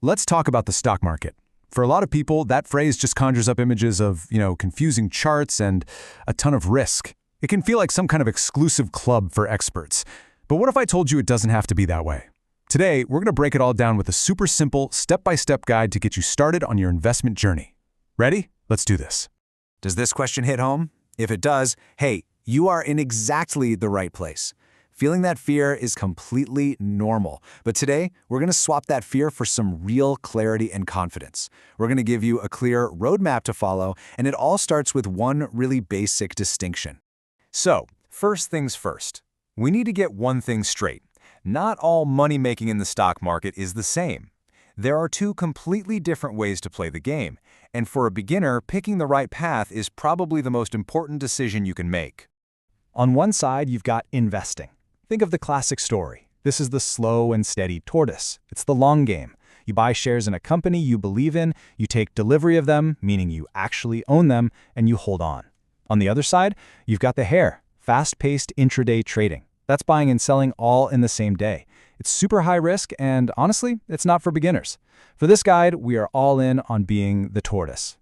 Let's talk about the stock market. For a lot of people, that phrase just conjures up images of, confusing charts and a ton of risk. It can feel like some kind of exclusive club for experts. But what if I told you it doesn't have to be that way? Today, we're going to break it all down with a super simple, step-by-step guide to get you started on your investment journey. Ready? Let's do this. Does this question hit home? If it does, hey, you are in exactly the right place. Feeling that fear is completely normal. But today, we're going to swap that fear for some real clarity and confidence. We're going to give you a clear roadmap to follow, and it all starts with one really basic distinction. So, first things first. We need to get one thing straight. Not all money making in the stock market is the same. There are two completely different ways to play the game, and for a beginner, picking the right path is probably the most important decision you can make. On one side, you've got investing. Think of the classic story. This is the slow and steady tortoise. It's the long game. You buy shares in a company you believe in, you take delivery of them, meaning you actually own them, and you hold on. On the other side, you've got the hare, fast-paced intraday trading. That's buying and selling all in the same day. It's super high risk, and honestly, it's not for beginners. For this guide, we are all in on being the tortoise.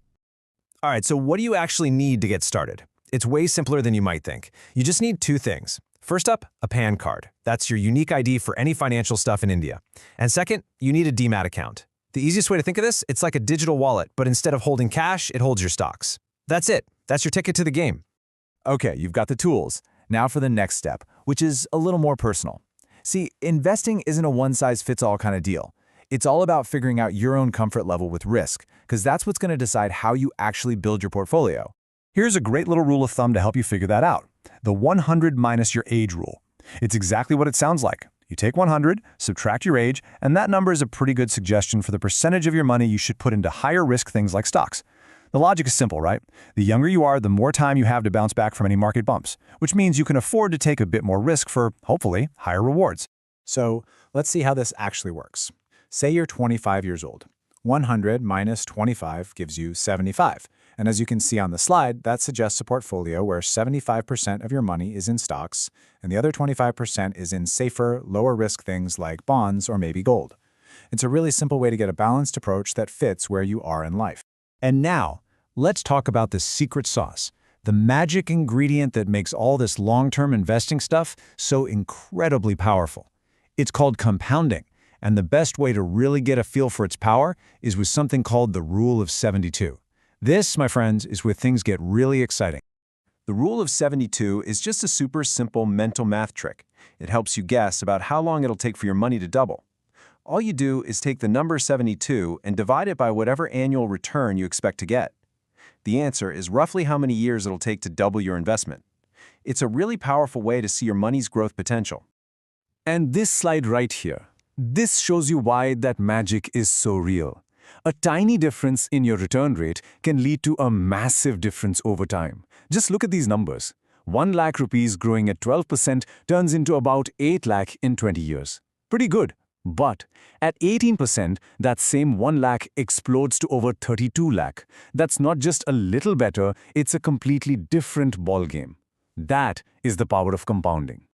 All right, so what do you actually need to get started? It's way simpler than you might think. You just need two things. First up, a PAN card. That's your unique ID for any financial stuff in India. And second, you need a DMAT account. The easiest way to think of this, it's like a digital wallet, but instead of holding cash, it holds your stocks. That's it. That's your ticket to the game. Okay, you've got the tools. Now for the next step, which is a little more personal. See, investing isn't a one-size-fits-all kind of deal. It's all about figuring out your own comfort level with risk, because that's what's going to decide how you actually build your portfolio. Here's a great little rule of thumb to help you figure that out. The 100 minus your age rule. It's exactly what it sounds like. You take 100, subtract your age, and that number is a pretty good suggestion for the percentage of your money you should put into higher risk things like stocks. The logic is simple, right? The younger you are, the more time you have to bounce back from any market bumps, which means you can afford to take a bit more risk for, hopefully, higher rewards. So let's see how this actually works. Say you're 25 years old. 100 minus 25 gives you 75. And as you can see on the slide, that suggests a portfolio where 75% of your money is in stocks, and the other 25% is in safer, lower-risk things like bonds or maybe gold. It's a really simple way to get a balanced approach that fits where you are in life. And now, let's talk about the secret sauce, the magic ingredient that makes all this long-term investing stuff so incredibly powerful. It's called compounding, and the best way to really get a feel for its power is with something called the Rule of 72. This, my friends, is where things get really exciting. The Rule of 72 is just a super simple mental math trick. It helps you guess about how long it'll take for your money to double. All you do is take the number 72 and divide it by whatever annual return you expect to get. The answer is roughly how many years it'll take to double your investment. It's a really powerful way to see your money's growth potential. And this slide right here, this shows you why that magic is so real. A tiny difference in your return rate can lead to a massive difference over time. Just look at these numbers. 1 lakh rupees growing at 12% turns into about 8 lakh in 20 years. Pretty good. But at 18%, that same 1 lakh explodes to over 32 lakh. That's not just a little better, it's a completely different ballgame. That is the power of compounding.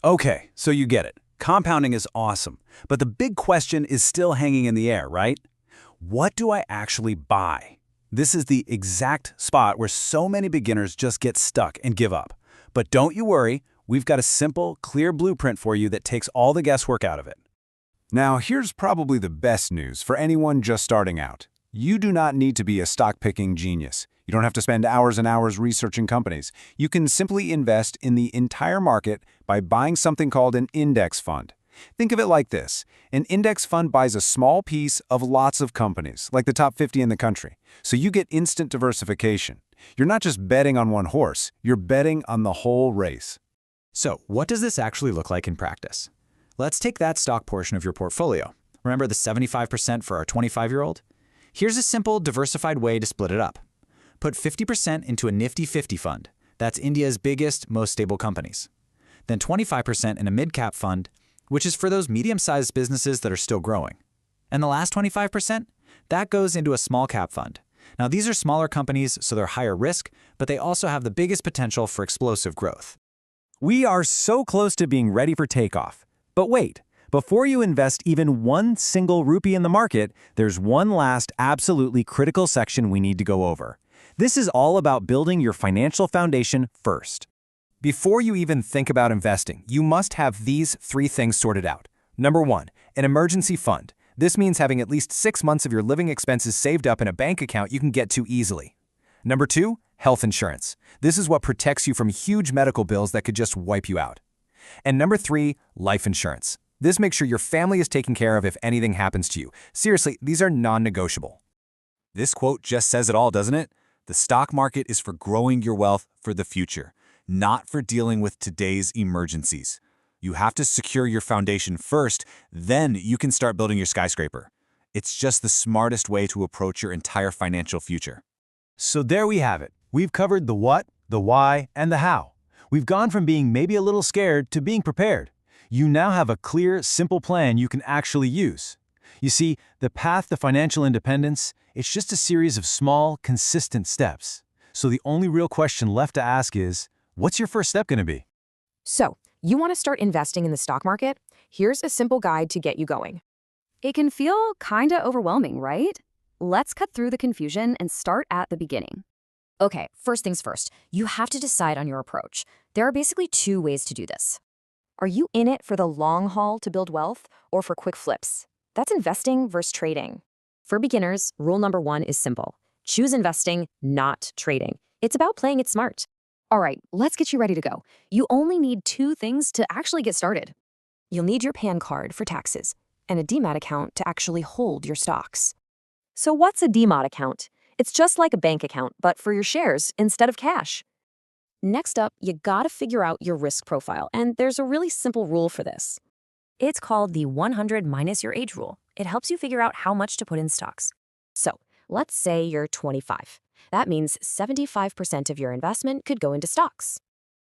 Okay, so you get it. Compounding is awesome, but the big question is still hanging in the air, right? What do I actually buy? This is the exact spot where so many beginners just get stuck and give up. But don't you worry, we've got a simple, clear blueprint for you that takes all the guesswork out of it. Now, here's probably the best news for anyone just starting out. You do not need to be a stock-picking genius. You don't have to spend hours and hours researching companies. You can simply invest in the entire market by buying something called an index fund. Think of it like this. An index fund buys a small piece of lots of companies, like the top 50 in the country. So you get instant diversification. You're not just betting on one horse, you're betting on the whole race. So what does this actually look like in practice? Let's take that stock portion of your portfolio. Remember the 75% for our 25-year-old? Here's a simple, diversified way to split it up. Put 50% into a Nifty 50 fund. That's India's biggest, most stable companies. Then 25% in a mid-cap fund, which is for those medium-sized businesses that are still growing. And the last 25%? That goes into a small-cap fund. Now, these are smaller companies, so they're higher risk, but they also have the biggest potential for explosive growth. We are so close to being ready for takeoff. But wait, Before you invest even one single rupee in the market, there's one last absolutely critical section we need to go over. This is all about building your financial foundation first. Before you even think about investing, you must have these 3 things sorted out. Number 1, an emergency fund. This means having at least 6 months of your living expenses saved up in a bank account you can get to easily. Number 2, health insurance. This is what protects you from huge medical bills that could just wipe you out. And number 3, life insurance. This makes sure your family is taken care of if anything happens to you. Seriously, these are non-negotiable. This quote just says it all, doesn't it? The stock market is for growing your wealth for the future, not for dealing with today's emergencies. You have to secure your foundation first, then you can start building your skyscraper. It's just the smartest way to approach your entire financial future. So there we have it. We've covered the what, the why, and the how. We've gone from being maybe a little scared to being prepared. You now have a clear, simple plan you can actually use. You see, the path to financial independence, it's just a series of small, consistent steps. So the only real question left to ask is, what's your first step going to be? So, you want to start investing in the stock market? Here's a simple guide to get you going. It can feel kinda overwhelming, right? Let's cut through the confusion and start at the beginning. Okay, first things first, you have to decide on your approach. There are basically 2 ways to do this. Are you in it for the long haul to build wealth or for quick flips? That's investing versus trading. For beginners, rule number 1 is simple. Choose investing, not trading. It's about playing it smart. All right, let's get you ready to go. You only need 2 things to actually get started. You'll need your PAN card for taxes and a DMAT account to actually hold your stocks. So what's a DMAT account? It's just like a bank account, but for your shares instead of cash. Next up, you gotta figure out your risk profile, and there's a really simple rule for this. It's called the 100 minus your age rule. It helps you figure out how much to put in stocks. So, let's say you're 25. That means 75% of your investment could go into stocks.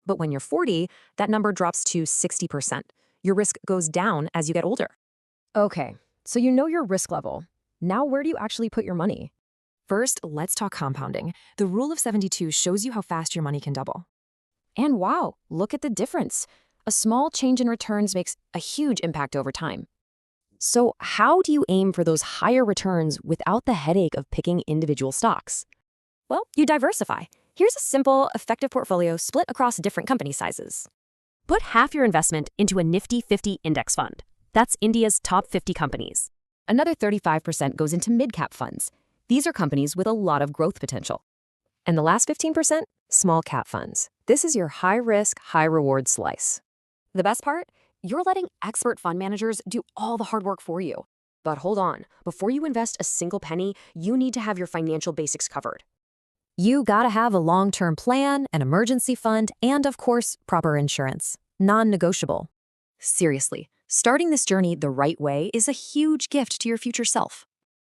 But when you're 40, that number drops to 60%. Your risk goes down as you get older. Okay, so you know your risk level. Now where do you actually put your money? First, let's talk compounding. The rule of 72 shows you how fast your money can double. And wow, look at the difference. A small change in returns makes a huge impact over time. So how do you aim for those higher returns without the headache of picking individual stocks? Well, you diversify. Here's a simple, effective portfolio split across different company sizes. Put half your investment into a Nifty 50 index fund. That's India's top 50 companies. Another 35% goes into mid-cap funds. These are companies with a lot of growth potential. And the last 15%? Small cap funds. This is your high-risk, high-reward slice. The best part? You're letting expert fund managers do all the hard work for you. But hold on, before you invest a single penny, you need to have your financial basics covered. You gotta have a long-term plan, an emergency fund, and of course, proper insurance. Non-negotiable. Seriously, starting this journey the right way is a huge gift to your future self.